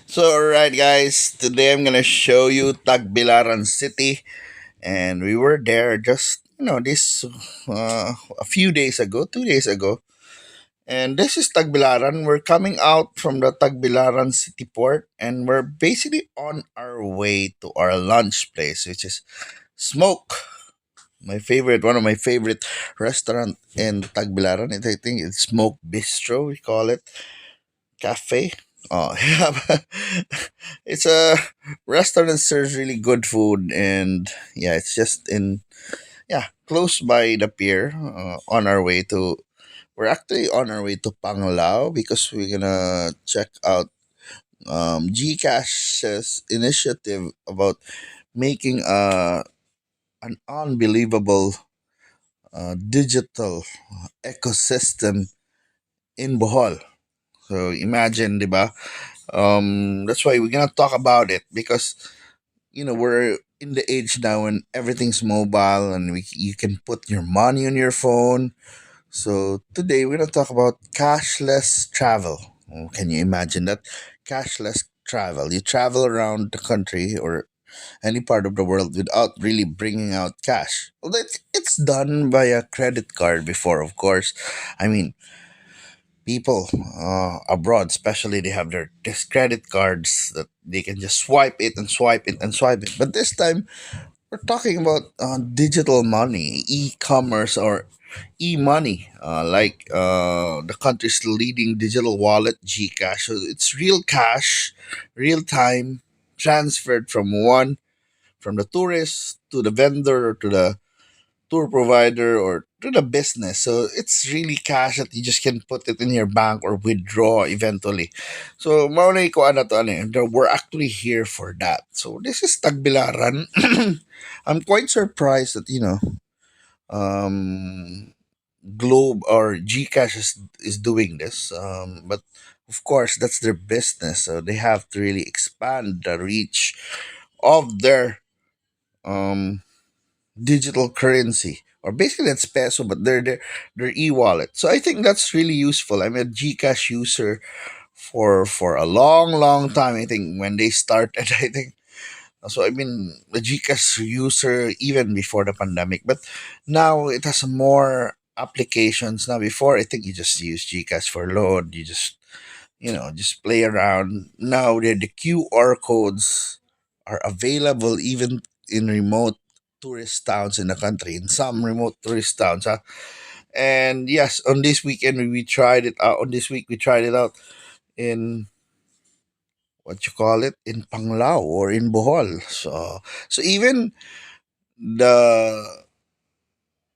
So, alright, guys, today I'm gonna show you Tagbilaran City, and we were there just this a few days ago, 2 days ago, and this is Tagbilaran. We're coming out from the Tagbilaran City port, and we're basically on our way to our lunch place, which is Smoke. One of my favorite restaurant in Tagbilaran. I think it's Smoke Bistro. We call it cafe. Oh, yeah. It's a restaurant that serves really good food, and yeah, it's just in close by the pier. On our way to, we're actually on our way to Panglao because we're gonna check out Gcash's initiative about making an unbelievable digital ecosystem in Bohol. So imagine, diba? That's why we're gonna talk about it because we're in the age now when everything's mobile and you can put your money on your phone. So today we're gonna talk about cashless travel. Oh, can you imagine that? Cashless travel. You travel around the country or any part of the world without really bringing out cash. Well, it's done by a credit card before, of course. I mean, people abroad, especially, they have their this credit cards that they can just swipe it and swipe it and swipe it. But this time, we're talking about digital money, e-commerce or e-money, like the country's leading digital wallet, Gcash. So it's real cash, real time, transferred from the tourist to the vendor or to the tour provider or to the business. So it's really cash that you just can put it in your bank or withdraw eventually. So maunay ko ano to ano eh, we're actually here for that. So this is Tagbilaran. I'm quite surprised that um Globe or Gcash is doing this. But of course that's their business. So they have to really expand the reach of their um digital currency, or basically that's peso, but they're e-wallet. So I think that's really useful. I'm a Gcash user for a long time. I think when they started, I think so. I've been a Gcash user even before the pandemic, but now it has more applications. Now before, I think you just use Gcash for load. You just play around. Now the QR codes are available even in remote tourist towns in the country, in some remote tourist towns. Huh? And yes, on this weekend we tried it out. On this week we tried it out in what you call it, in Panglao or in Bohol. So even the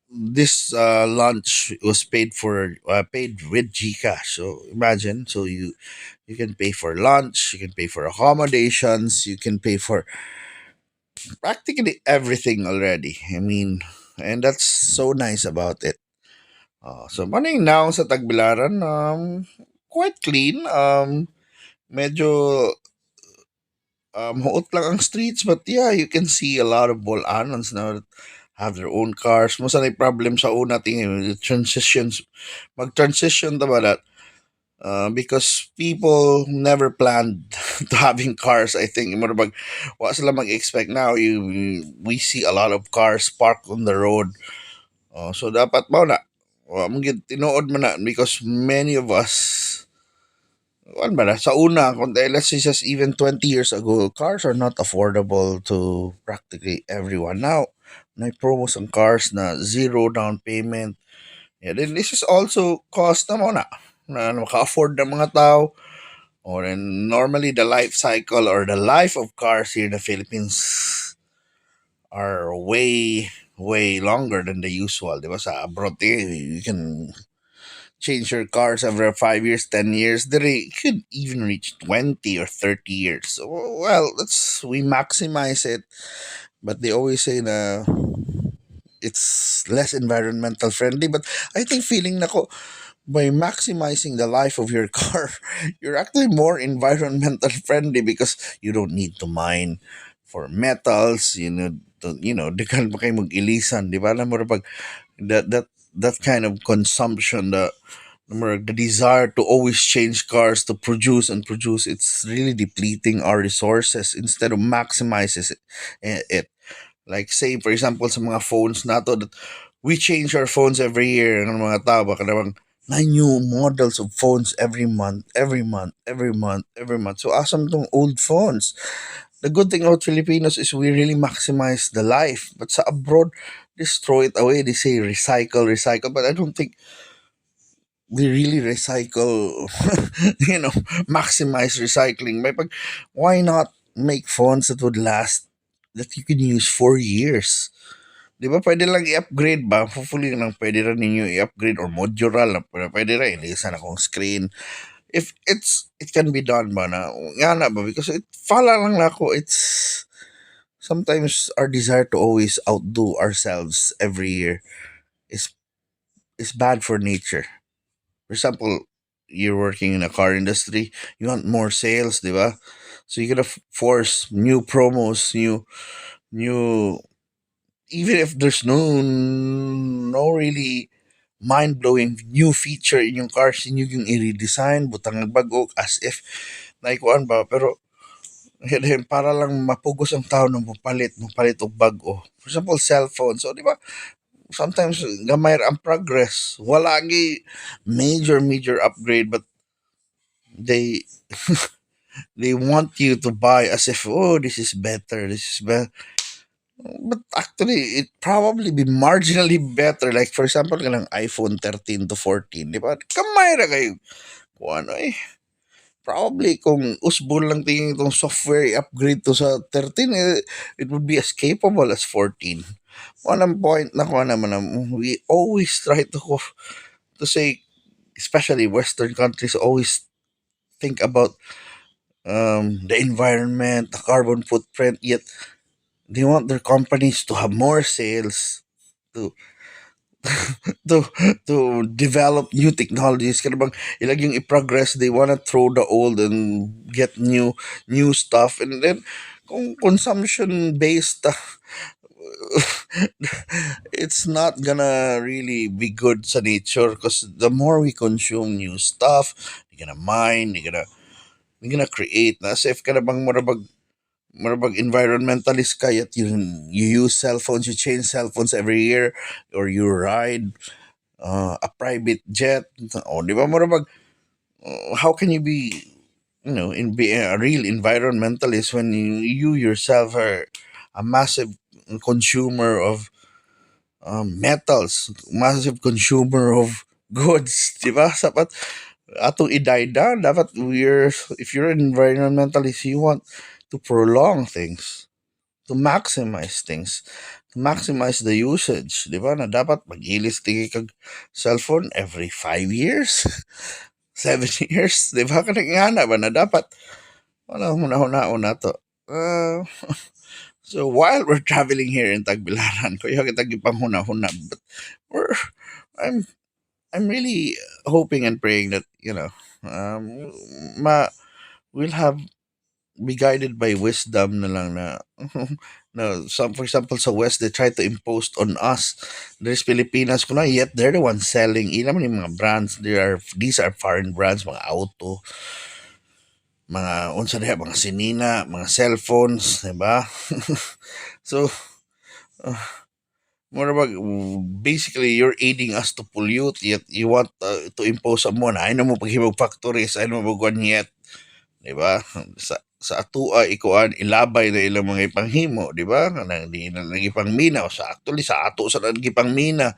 this lunch was paid with Gcash. So imagine, so you can pay for lunch, you can pay for accommodations, you can pay for practically everything already. I mean, and that's so nice about it. So morning now sa Tagbilaran, quite clean. Medyo huot lang ang streets, but yeah, you can see a lot of Bolanons now that have their own cars. Most na problem sa una tingin, the transitions, mag-transition ba that? Because people never planned to having cars. I think murabag wa sila mag-expect now. We see a lot of cars parked on the road. So dapat ba na? Mong tinuod man na because many of us, ano ba na, sa una, let's say just even 20 years ago, cars are not affordable to practically everyone. Now, may promos ang cars na zero down payment. Yeah, then this is also cost na mo na maka-afford ng mga tao. Or and normally the life cycle or the life of cars here in the Philippines are way longer than the usual. Diba sa abroad, you can change your cars every 5 years, 10 years. They could even reach 20 or 30 years. So, well, we maximize it, but they always say na it's less environmental friendly. But I think feeling nako by maximizing the life of your car, you're actually more environmental friendly because you don't need to mine for metals. Di ka pa kayo mag-ilisan, di ba? Alam mo na pag that kind of consumption, The desire to always change cars, to produce and produce, it's really depleting our resources instead of maximizes it. Like say for example sa mga phones nato that we change our phones every year ng mga tao baka naman nine new models of phones every month. So asam tong old phones. The good thing about Filipinos is we really maximize the life. But sa abroad, destroy it away. They say recycle, recycle. But I don't think they really recycle, maximize recycling. Why not make phones that would last, that you can use for years? Di ba pwede lang i-upgrade ba? Hopefully lang pwede rin ninyo i-upgrade or modular lang. Pero pwede rin, ilisan akong screen. If it can be done ba na, nga na ba? Because fala lang na ako, it's, sometimes our desire to always outdo ourselves every year is is bad for nature. For example, you're working in a car industry, you want more sales, di ba? So you're gonna force new promos, new even if there's no really mind blowing new feature in yung cars, inyo yung i-redesign, butang nagbago as if naikuan ba, pero para lang mapugos ang tao ng mapalit og bago. For example, cellphone. So, di ba, sometimes gamay ra ang progress. Wala gi major upgrade but they they want you to buy as if, oh, this is better. But actually, it probably be marginally better. Like for example, kanang iPhone 13 to 14, di ba? Kamay ra kayo. Kung ano eh. Probably kung usbol lang tingin itong software i-upgrade to sa 13, it would be as capable as 14. One ang point na ko naman na we always try to say, especially Western countries, always think about the environment, the carbon footprint, yet they want their companies to have more sales, to to to develop new technologies. Kaya bang ilag yung i-progress, they wanna throw the old and get new stuff. And then kung consumption based, it's not gonna really be good sa nature because the more we consume new stuff, you're gonna mine, you're gonna create. Na safe ka na bang marabag environmentalist ka, yet you use cell phones, you change cell phones every year, or you ride a private jet. O, di ba marabag, how can you be, be a real environmentalist when you yourself are a massive consumer of metals, massive consumer of goods, di ba? Sapat atong idaida, dapat if you're an environmentalist, you want to prolong things, to maximize things, to maximize the usage, di ba? Na dapat mag-ilis tingin kag cellphone every 5 years, 7 years, di ba? Kanang nga ba na dapat, wala huna-huna to. So while we're traveling here in Tagbilaran, kuya kita gipanghuna-huna, but we're, I'm I'm really hoping and praying that we'll have be guided by wisdom na lang na no, some for example sa West they try to impose on us. There's Pilipinas kuna, yet they're the ones selling ilan man yung mga brands. These are foreign brands, mga auto, mga unsa diha, mga sinina, mga cellphones, di ba? So more about, basically you're aiding us to pollute, yet you want to impose mo na ay na mo paghimog factories, ay na mo yet, di ba? Sa atua ikuan ilabay na ilang mga ipanghimo, di ba? Kanang di na nagipangmina o sa actually sa ato sa nagipangmina.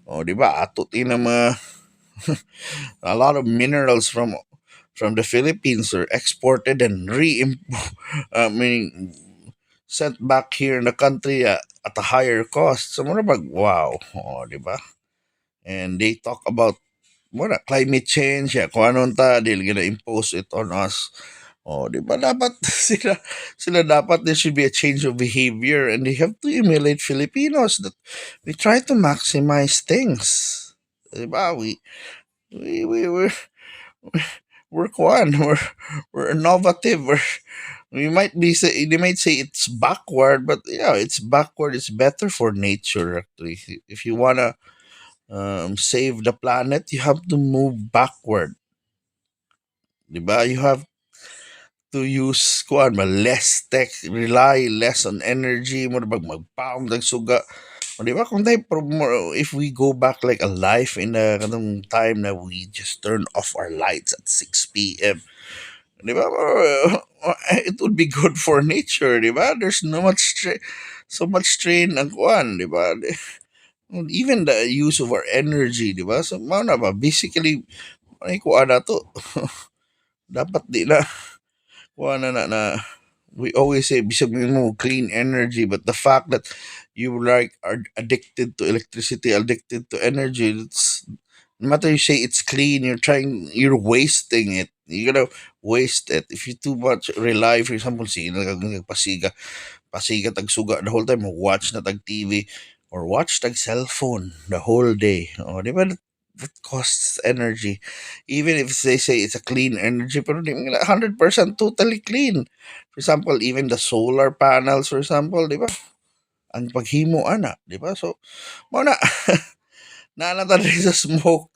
O di ba? Ato tina mga a lot of minerals from the Philippines are exported and I mean sent back here in the country at a higher cost. So muna bag wow, oh, di ba? And they talk about muna climate change, kung anong they're gonna impose it on us. Oh, di ba dapat sila dapat there should be a change of behavior and they have to emulate Filipinos that we try to maximize things. Di ba? We're we're kwan, we're innovative, we might be say they might say it's backward, but yeah, it's backward, it's better for nature actually. If you wanna save the planet, you have to move backward. Diba? You have to use kuan ba less tech, rely less on energy mo bag magpaong dag suga. O, di ba kung tayo if we go back like a life in a kanong time na we just turn off our lights at 6 p.m. Di ba? It would be good for nature, di ba? There's no much so much strain ang kuan, di ba? Even the use of our energy, di ba? So, mao na ba? Basically, ay kuan na to. Dapat di na kuan na we always say bisag mo clean energy, but the fact that you like are addicted to electricity, addicted to energy, it's no matter you say it's clean, you're wasting it. You're gonna waste it if you too much rely, for example, si nagpasiga pasiga tag suga the whole time, watch na tag TV or watch tag cellphone the whole day. Oh, di ba? That costs energy. Even if they say it's a clean energy, pero di mo 100% totally clean. For example, even the solar panels, for example, di ba? Ang paghimo ana, di ba? So, mo na, naanata rin sa smoke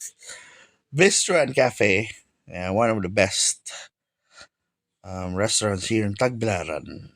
bistro and cafe. Yeah, one of the best restaurants here in Tagbilaran.